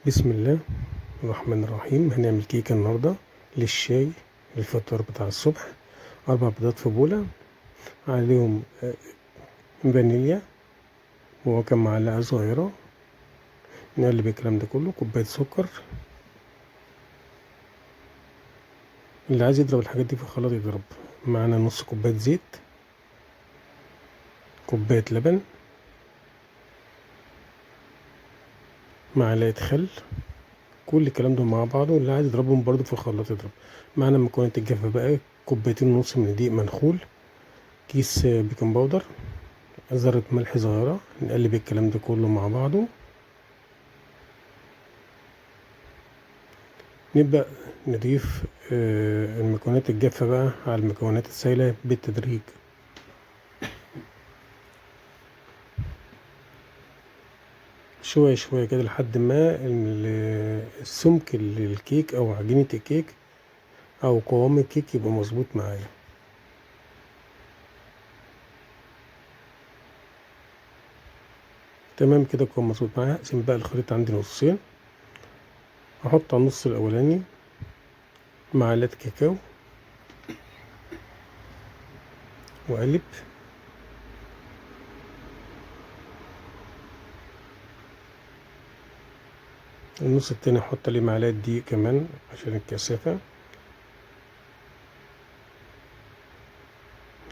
بسم الله الرحمن الرحيم. هنعمل كيكة النهاردة للشاي للفطار بتاع الصبح. 4 بيضات في بولة، عليهم فانيليا وكم معلقة صغيرة. نقلب الكلام ده كله. كوباية سكر، اللي عايز يضرب الحاجات دي في الخلاط يضرب. معانا نص كوباية زيت، كوباية لبن، معلقة خل. كل الكلام ده مع بعضه، اللي عايز يضربهم برضه في الخلاط يضرب. معانا مكونات الجافة بقى: كوبايتين ونص من دقيق منخول، كيس بيكنج باودر، ذرة ملح صغيرة. نقلب الكلام ده كله مع بعضه. نبدأ نضيف المكونات الجافة بقى على المكونات السائلة بالتدريج. شوية شوية كده لحد ما السمك الكيك أو عجينة الكيك أو قوام الكيك يبقى مظبوط معايا. تمام كده، قوام مظبوط معايا. هقسم بقى الخليط عندي نصين. أحط على النص الأولاني معلقة كاكاو وأقلب. النص التاني أحط عليه معلقة دقيق كمان عشان الكثافة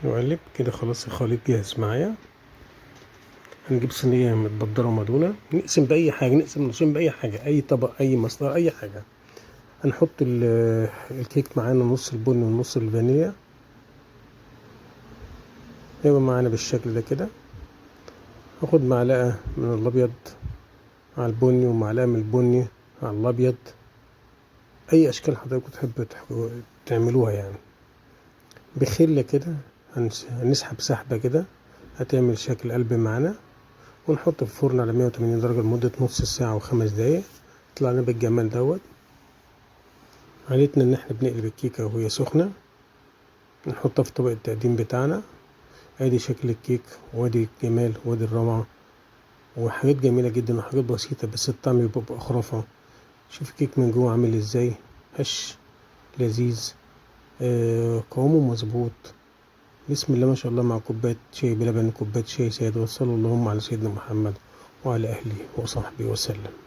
وأقلب كده. خلاص الخليط جاهز معايا. هنجيب صينية متبدرة ومدهونة، نقسم بأي حاجة، نقسم نصين بأي حاجة، أي طبق، أي مصدر، أي حاجة. هنحط الكيك معانا، نص البن ونص الفانيليا، يبقى معانا بالشكل ده كده. هاخد معلقة من الأبيض على البني ومعلقة من البني على الأبيض، أي أشكال حضرتك تحب تعملوها يعني. بخلة كده هنسحب سحبة كده هتعمل شكل قلب معانا، ونحط في الفرن على 180 درجة لمدة نص ساعة و5 دقايق. يطلع لنا بالجمال دوت. عادتنا ان احنا بنقلب الكيكة وهي سخنة، نحطها في طبق التقديم بتاعنا. ادي شكل الكيك، وادي الجمال، وادي الروعة، وحاجات جميلة جدا وحاجات بسيطة بس الطعم بيبقى خرافة. شوف الكيك من جوه عامل ازاي، هش لذيذ، قوامه مظبوط. بسم الله ما شاء الله. مع كوباية شاي بلبن، كوباية شاي سادة. وصلى اللهم على سيدنا محمد وعلى أهله وصحبه وسلم.